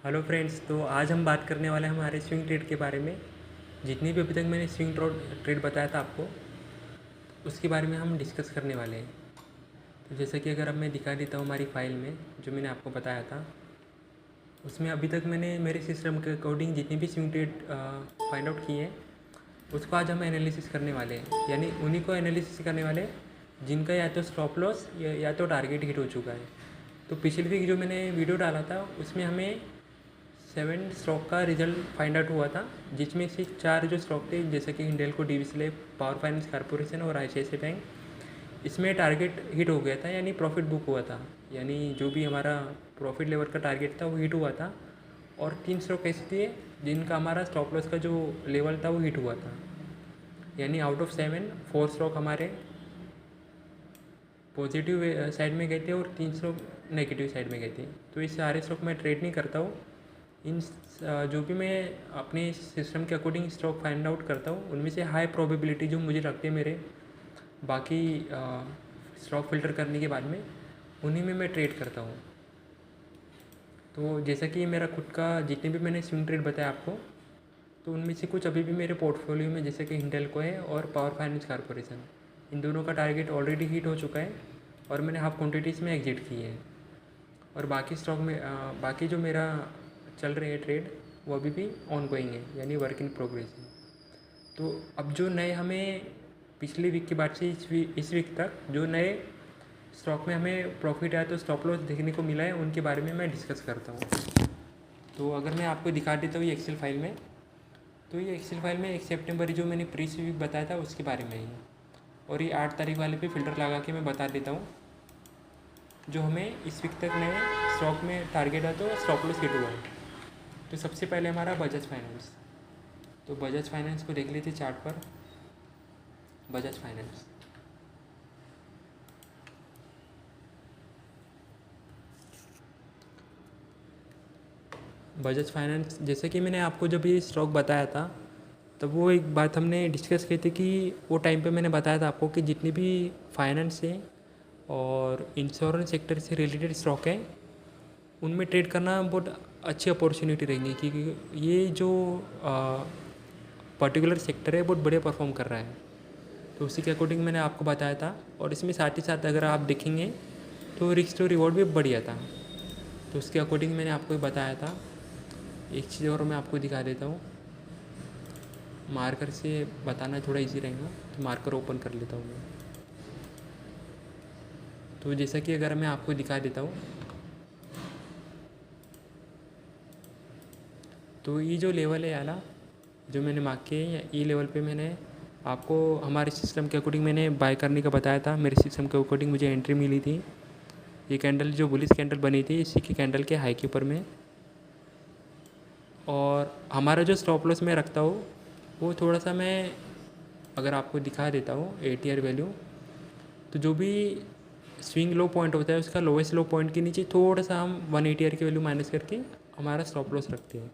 Hello friends, तो आज हम बात करने वाले हैं हमारे स्विंग ट्रेड के बारे में। जितनी भी अभी तक मैंने स्विंग ट्रेड बताया था आपको, उसके बारे में हम डिस्कस करने वाले हैं। तो जैसा कि अगर अब मैं दिखा देता हूँ हमारी फ़ाइल में जो मैंने आपको बताया था, उसमें अभी तक मैंने मेरे सिस्टम के अकॉर्डिंग जितनी भी स्विंग ट्रेड फाइंड आउट की है, उसको आज हम एनालिसिस करने वाले हैं। यानी उन्हीं को एनालिसिस करने वाले हैं जिनका या तो स्टॉप लॉस या तो टारगेट हिट हो चुका है। तो पिछली वीक जो मैंने वीडियो डाला था, उसमें हमें 7 स्टॉक का रिजल्ट फाइंड आउट हुआ था, जिसमें से 4 जो स्टॉक थे जैसे कि Hindalco, DVC, power finance corporation और आईसीआईसीआई बैंक, इसमें टारगेट हिट हो गया था, यानी प्रॉफिट बुक हुआ था। यानी जो भी हमारा प्रॉफिट लेवल का टारगेट था वो हिट हुआ था। और 3 स्टॉक ऐसे थे जिनका हमारा स्टॉप लॉस का जो लेवल था वो हिट हुआ था। यानी आउट ऑफ 7 4 स्टॉक हमारे पॉजिटिव साइड में गए थे और 3 स्टॉक नेगेटिव साइड में गए थे। तो इस सारे स्टॉक मैं ट्रेड नहीं करता हूँ। इन जो भी मैं अपने सिस्टम के अकॉर्डिंग स्टॉक फाइंड आउट करता हूँ, उनमें से हाई प्रोबेबिलिटी जो मुझे लगती है मेरे बाकी स्टॉक फिल्टर करने के बाद में, उन्हीं में मैं ट्रेड करता हूँ। तो जैसा कि मेरा खुद का जितने भी मैंने स्विंग ट्रेड बताया आपको, तो उनमें से कुछ अभी भी मेरे पोर्टफोलियो में जैसे कि हिंडेल्को है और पावर फाइनेंस कॉर्पोरेशन, इन दोनों का टारगेट ऑलरेडी हिट हो चुका है और मैंने हाफ क्वान्टिटीज़ में एग्जिट की है। और बाकी स्टॉक में बाकी जो मेरा चल रहे है ट्रेड, वो अभी भी ऑन गोइंग है, यानी वर्क इन प्रोग्रेस है। तो अब जो नए हमें पिछली वीक के बाद से इस वीक तक जो नए स्टॉक में हमें प्रॉफिट आया तो स्टॉप लॉस देखने को मिला है, उनके बारे में मैं डिस्कस करता हूँ। तो अगर मैं आपको दिखा देता हूँ ये एक्सेल फाइल में, तो ये एक्सेल फाइल में 1 सितंबर जो मैंने प्रीवियस वीक बताया था उसके बारे में ही, और ये 8 तारीख वाले पे फ़िल्टर लगा के मैं बता देता हूँ जो हमें इस वीक तक नए स्टॉक में टारगेट है तो स्टॉप लॉस हिट हुआ है। तो सबसे पहले हमारा बजाज फाइनेंस। तो बजाज फाइनेंस को देख लेते चार्ट पर। बजाज फाइनेंस, बजाज फाइनेंस, जैसे कि मैंने आपको जब ये स्टॉक बताया था, तब वो एक बात हमने डिस्कस की थी कि वो टाइम पे मैंने बताया था आपको कि जितनी भी फाइनेंस है और इंश्योरेंस सेक्टर से रिलेटेड स्टॉक है, उनमें ट्रेड करना बहुत अच्छी अपॉर्चुनिटी रहेगी, क्योंकि ये जो पर्टिकुलर सेक्टर है बहुत बढ़िया परफॉर्म कर रहा है। तो उसी के अकॉर्डिंग मैंने आपको बताया था। और इसमें साथ ही साथ अगर आप देखेंगे तो रिस्क टू रिवॉर्ड भी बढ़िया था, तो उसके अकॉर्डिंग मैंने आपको बताया था। एक चीज़ और मैं आपको दिखा देता हूँ, मार्कर से बताना थोड़ा इजी रहेगा, तो मार्कर ओपन कर लेता हूँ मैं। तो जैसा कि अगर मैं आपको दिखा देता हूँ, तो ये जो लेवल है याला जो मैंने मार्क किए हैं, ये लेवल पे मैंने आपको हमारे सिस्टम के अकॉर्डिंग मैंने बाय करने का बताया था। मेरे सिस्टम के अकॉर्डिंग मुझे एंट्री मिली थी। ये कैंडल जो बुलिश कैंडल बनी थी, इसी की कैंडल के हाई के ऊपर में। और हमारा जो स्टॉप लॉस मैं रखता हूँ, वो थोड़ा सा मैं अगर आपको दिखा देता हूँ ATR वैल्यू, तो जो भी स्विंग लो पॉइंट होता है उसका लोवेस्ट लो पॉइंट के नीचे थोड़ा सा हम 180R की वैल्यू माइनस करके हमारा स्टॉप लॉस रखते हैं।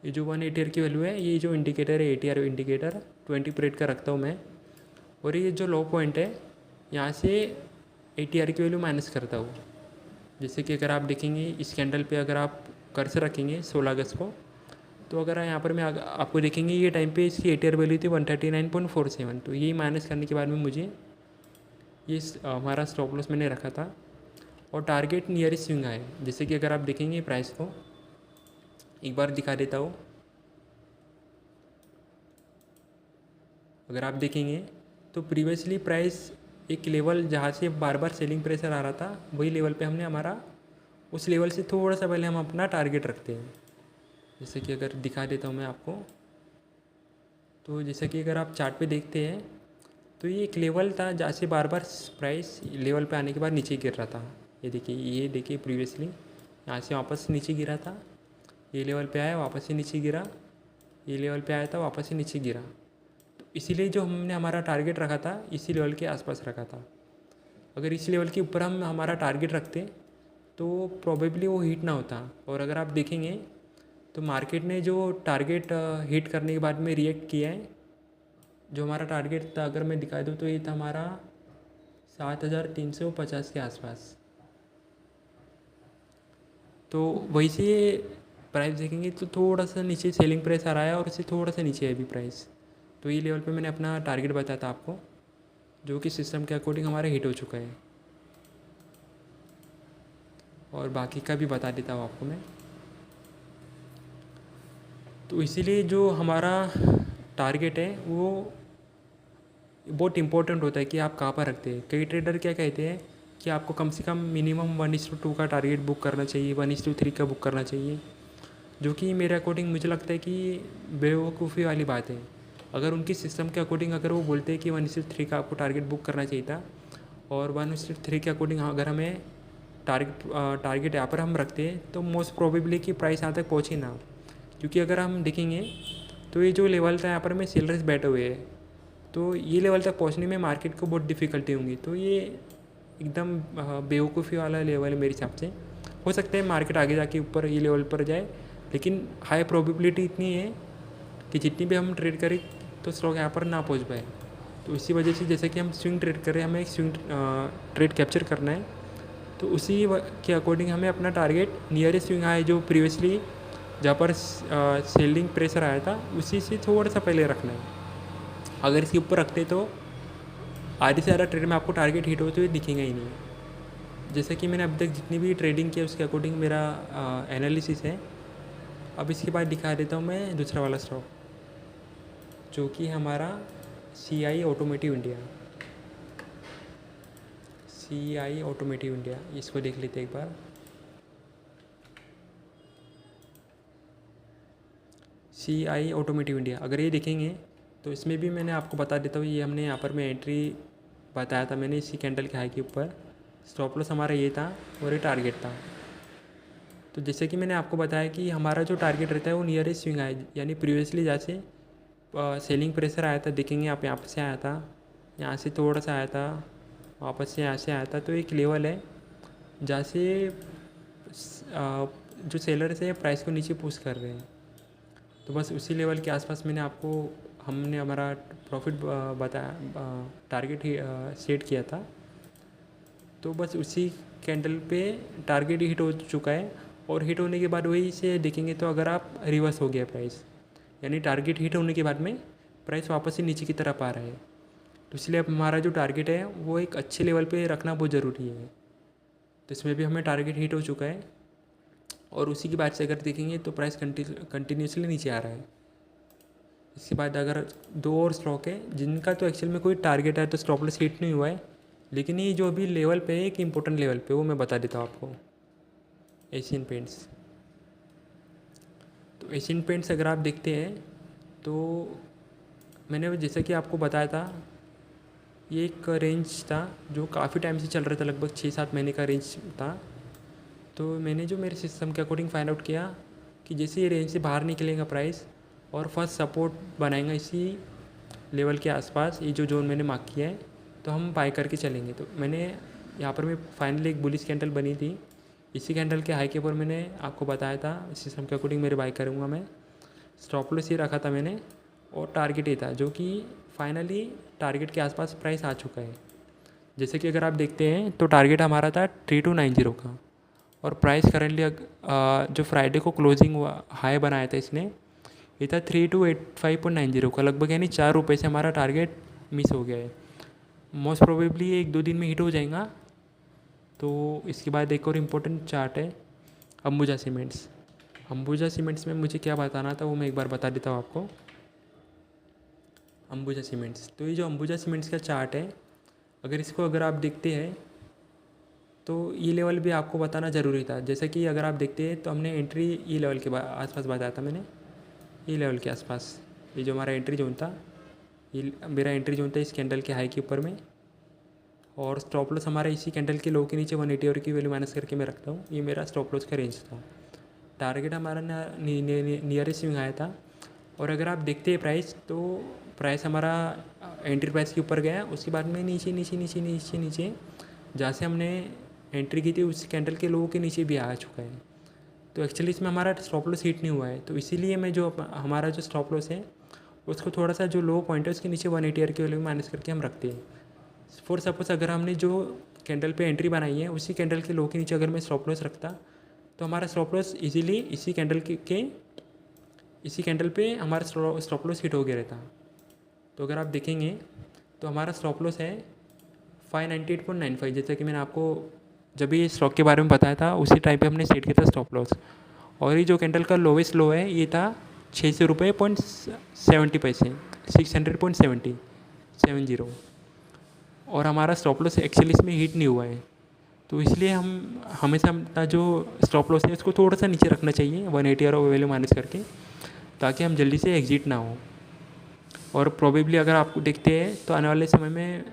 ये जो 180R की वैल्यू है, ये जो इंडिकेटर है ATR इंडिकेटर 20 पीरियड का रखता हूँ मैं। और ये जो लो पॉइंट है, यहाँ से ATR की वैल्यू माइनस करता हूँ। जैसे कि अगर आप देखेंगे इस कैंडल पे, अगर आप कर्सर रखेंगे 16 अगस्त को, तो अगर यहाँ पर मैं आपको देखेंगे ये टाइम पे इसकी ATR वैल्यू थी 139.47। तो ये माइनस करने के बाद में मुझे ये हमारा स्टॉप लॉस मैंने रखा था और टारगेट नियरेस्ट स्विंग आए। जैसे कि अगर आप देखेंगे प्राइस को एक बार दिखा देता हूँ, अगर आप देखेंगे तो प्रीवियसली प्राइस एक लेवल जहाँ से बार बार सेलिंग प्रेशर आ रहा था, वही लेवल पे हमने हमारा उस लेवल से थोड़ा सा पहले हम अपना टारगेट रखते हैं। जैसे कि अगर दिखा देता हूँ मैं आपको, तो जैसे कि अगर आप चार्ट पे देखते हैं, तो ये एक लेवल था जहाँ से बार बार प्राइस लेवल पे आने के बाद नीचे गिर रहा था। ये देखिए प्रीवियसली यहाँ से वापस नीचे गिरा था, ये लेवल पे आया वापस से नीचे गिरा, ये लेवल पे आया था वापस से नीचे गिरा। तो इसीलिए जो हमने हमारा टारगेट रखा था इसी लेवल के आसपास रखा था। अगर इस लेवल के ऊपर हम हमारा टारगेट रखते तो प्रोबेबली वो हिट ना होता। और अगर आप देखेंगे तो मार्केट ने जो टारगेट हिट करने के बाद में रिएक्ट किया है, जो हमारा टारगेट था अगर मैं दिखा दूँ तो ये था हमारा 7,350 के आसपास। तो वही से प्राइस देखेंगे तो थोड़ा सा नीचे सेलिंग प्राइस आ रहा है और उससे थोड़ा सा नीचे है भी प्राइस। तो ये लेवल पे मैंने अपना टारगेट बताया था आपको, जो कि सिस्टम के अकॉर्डिंग हमारा हिट हो चुका है। और बाकी का भी बता देता हूँ आपको मैं। तो इसीलिए जो हमारा टारगेट है वो बहुत इंपॉर्टेंट होता है कि आप कहाँ पर रखते हैं। कई ट्रेडर क्या कहते हैं कि आपको कम से कम मिनिमम 1:2 का टारगेट बुक करना चाहिए, 1:3 का बुक करना चाहिए, जो कि मेरे अकॉर्डिंग मुझे लगता है कि बेवकूफ़ी वाली बात है। अगर उनकी सिस्टम के अकॉर्डिंग अगर वो बोलते हैं कि 1:3 का आपको टारगेट बुक करना चाहिए था, और 1:3 के अकॉर्डिंग अगर हमें टारगेट यहाँ पर हम रखते हैं, तो मोस्ट प्रोबेबली कि प्राइस यहाँ तक पहुँचे ना। क्योंकि अगर हम देखेंगे तो ये जो लेवल था यहाँ पर में सेलर्स बैठे हुए हैं, तो ये लेवल तक पहुँचने में मार्केट को बहुत डिफ़िकल्टी होंगी। तो ये एकदम बेवकूफ़ी वाला लेवल है मेरे हिसाब से। हो सकता है मार्केट आगे जाके ऊपर ये लेवल पर जाए, लेकिन हाई प्रोबेबिलिटी इतनी है कि जितनी भी हम ट्रेड करें तो स्टॉक यहाँ पर ना पहुँच पाए। तो इसी वजह से जैसे कि हम स्विंग ट्रेड कर रहे हैं, हमें एक स्विंग ट्रेड कैप्चर करना है, तो उसी के अकॉर्डिंग हमें अपना टारगेट नियरेस्ट स्विंग हाई जो प्रीवियसली जहाँ पर सेलिंग प्रेशर आया था उसी से थोड़ा सा पहले रखना है। अगर इसके ऊपर रखते तो आधे से ज़्यादा ट्रेड में आपको टारगेट हिट होते हुए दिखेंगे ही नहीं। जैसे कि मैंने अब तक जितनी भी ट्रेडिंग की उसके अकॉर्डिंग मेरा एनालिसिस है। अब इसके बाद दिखा देता हूँ मैं दूसरा वाला स्टॉक, जो कि हमारा CI automotive India. CI automotive India, इसको देख लेते एक बार। CI ऑटोमोटिव इंडिया अगर ये देखेंगे तो इसमें भी मैंने आपको बता देता हूँ, ये हमने यहाँ पर मैं एंट्री बताया था मैंने इसी कैंडल के हाई के ऊपर। स्टॉप लॉस हमारा ये था और ये टारगेट था। तो जैसे कि मैंने आपको बताया कि हमारा जो टारगेट रहता है वो नियरेस्ट स्विंग आए, यानी प्रीवियसली जैसे सेलिंग प्रेशर आया था, देखेंगे आप यहाँ से आया था, यहाँ से थोड़ा सा आया था, वापस से यहाँ से आया था। तो एक लेवल है जहाँ से जो सेलर्स है प्राइस को नीचे पुश कर रहे हैं। तो बस उसी लेवल के आसपास हमने हमारा प्रॉफिट बताया, टारगेट ही सेट किया था। तो बस उसी कैंडल पे टारगेट हिट हो चुका है, और हिट होने के बाद वही से देखेंगे तो अगर आप रिवर्स हो गया प्राइस, यानी टारगेट हिट होने के बाद में प्राइस वापस से नीचे की तरफ आ रहा है। तो इसलिए अब हमारा जो टारगेट है वो एक अच्छे लेवल पे रखना बहुत ज़रूरी है। तो इसमें भी हमें टारगेट हिट हो चुका है, और उसी के बाद से अगर देखेंगे तो प्राइस कंटिन्यूसली नीचे आ रहा है। इसके बाद अगर दो और स्टॉक है जिनका तो एक्चुअल में कोई टारगेट है तो स्टॉप लॉस हिट नहीं हुआ है, लेकिन ये जो अभी लेवल पे है एक इम्पोर्टेंट लेवल पे, वो मैं बता देता हूँ आपको। Asian paints. तो एशियन पेंट्स अगर आप देखते हैं तो मैंने जैसे कि आपको बताया था, ये एक रेंज था जो काफ़ी टाइम से चल रहा था, लगभग 6-7 महीने का रेंज था। तो मैंने जो मेरे सिस्टम के अकॉर्डिंग फाइंड आउट किया कि जैसे ये रेंज से बाहर निकलेगा प्राइस और फर्स्ट सपोर्ट बनाएगा इसी लेवल के आसपास, ये जो जोन मैंने मार्क किया है, तो हम बाय करके चलेंगे। तो मैंने यहाँ पर मैं फाइनली एक बुलिश कैंडल बनी थी, इसी कैंडल के हाई के ऊपर मैंने आपको बताया था सिस्टम के अकॉर्डिंग मेरे बाय करूँगा मैं। स्टॉप लॉस ही रखा था मैंने, और टारगेट ही था जो कि फाइनली टारगेट के आसपास प्राइस आ चुका है। जैसे कि अगर आप देखते हैं तो टारगेट हमारा था 3290 का, और प्राइस करेंटली जो फ्राइडे को क्लोजिंग हुआ हाई बनाया था इसने, ये था 3285.90 का, लगभग यानी 4 रुपये से हमारा टारगेट मिस हो गया है। मोस्ट प्रोबेबली ये 1-2 दिन में हिट हो जाएगा। तो इसके बाद एक और इम्पोर्टेंट चार्ट है अंबुजा सीमेंट्स। अंबुजा सीमेंट्स में मुझे क्या बताना था वो मैं एक बार बता देता हूँ आपको। अंबुजा सीमेंट्स, तो ये जो अंबुजा सीमेंट्स का चार्ट है, अगर आप देखते हैं तो ये लेवल भी आपको बताना ज़रूरी था। जैसे कि अगर आप देखते हैं तो हमने एंट्री ये लेवल के आसपास बताया था मैंने, ये लेवल के आसपास, ये जो हमारा एंट्री जोन था, ये मेरा एंट्री जोन था इस कैंडल के हाई के ऊपर में, और स्टॉप लॉस हमारा इसी कैंडल के लो के नीचे 180 और की वैल्यू माइनस करके मैं रखता हूँ। ये मेरा स्टॉप लॉस का रेंज था। टारगेट हमारा नियरेस्ट स्विंग आया था, और अगर आप देखते हैं प्राइस, तो प्राइस हमारा एंट्री प्राइस के ऊपर गया, उसके बाद में नीचे नीचे नीचे नीचे नीचे जहाँ से हमने एंट्री की थी उस कैंडल के लो के नीचे भी आ चुका है। तो एक्चुअली इसमें हमारा स्टॉप लॉस हिट नहीं हुआ है, तो इसीलिए मैं जो हमारा जो स्टॉप लॉस है उसको थोड़ा सा जो लो पॉइंट है उसके नीचे 180 आर की वैल्यू माइनस करके हम रखते हैं। फॉर सपोज अगर हमने जो कैंडल पे एंट्री बनाई है उसी कैंडल के लो के नीचे अगर मैं स्टॉप लॉस रखता, तो हमारा स्टॉप लॉस इजीली इसी कैंडल पे हमारा स्टॉप लॉस हिट हो गया रहता। तो अगर आप देखेंगे तो हमारा स्टॉप लॉस है 598.95, जैसा कि मैंने आपको जब भी स्टॉक के बारे में बताया था उसी टाइम पे हमने सेट किया था स्टॉप लॉस। और ये जो कैंडल का लोवेस्ट लो है ये था 600.70 रुपये, 600.70। और हमारा स्टॉप लॉस एक्चुअली इसमें हिट नहीं हुआ है, तो इसलिए हम हमेशा अपना जो स्टॉप लॉस है उसको थोड़ा सा नीचे रखना चाहिए 180 और वैल्यू माइनस करके, ताकि हम जल्दी से एग्जिट ना हो। और प्रोबेबली अगर आपको देखते हैं तो आने वाले समय में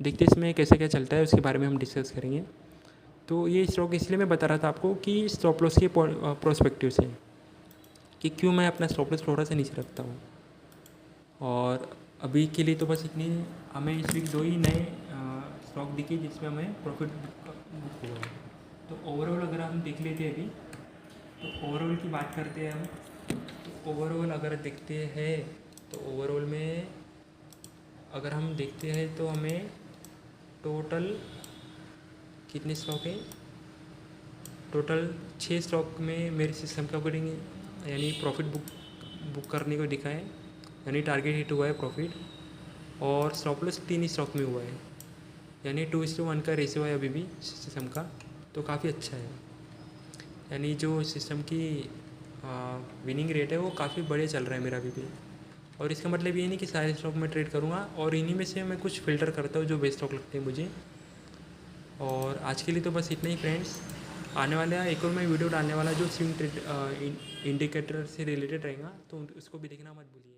देखते इसमें कैसे क्या चलता है उसके बारे में हम डिस्कस करेंगे। तो ये स्टॉक इसलिए मैं बता रहा था आपको कि स्टॉप लॉस के प्रोस्पेक्टिव से कि क्यों मैं अपना स्टॉप लॉस थोड़ा सा नीचे रखता हूँ। और अभी के लिए तो बस इतनी, हमें इस वीक 2 ही नए स्टॉक दिखे जिसमें हमें प्रॉफिट बुक हुआ है। तो ओवरऑल अगर हम देख लेते हैं अभी, तो ओवरऑल की बात करते हैं हम। तो ओवरऑल अगर देखते हैं तो ओवरऑल में अगर हम देखते हैं तो हमें टोटल कितने स्टॉक है, टोटल 6 स्टॉक में मेरे सिस्टम के अकॉर्डिंग यानी प्रॉफिट बुक करने को दिखा है, यानी टारगेट हिट हुआ है प्रॉफिट। और स्टॉप लॉस 3 स्टॉक में हुआ है, यानी 2:1 का रेशियो है अभी भी सिस्टम का, तो काफ़ी अच्छा है। यानी जो सिस्टम की विनिंग रेट है वो काफ़ी बढ़िया चल रहा है मेरा अभी भी। और इसका मतलब ये नहीं कि सारे स्टॉक में ट्रेड करूँगा, और इन्हीं में से मैं कुछ फ़िल्टर करता हूँ जो बेस्ट स्टॉक लगते हैं मुझे। और आज के लिए तो बस इतना ही फ्रेंड्स। आने वाला एक और मैं वीडियो डालने वाला जो स्विंग ट्रेड इंडिकेटर से रिलेटेड रहेगा, तो उसको भी देखना मत भूलिए।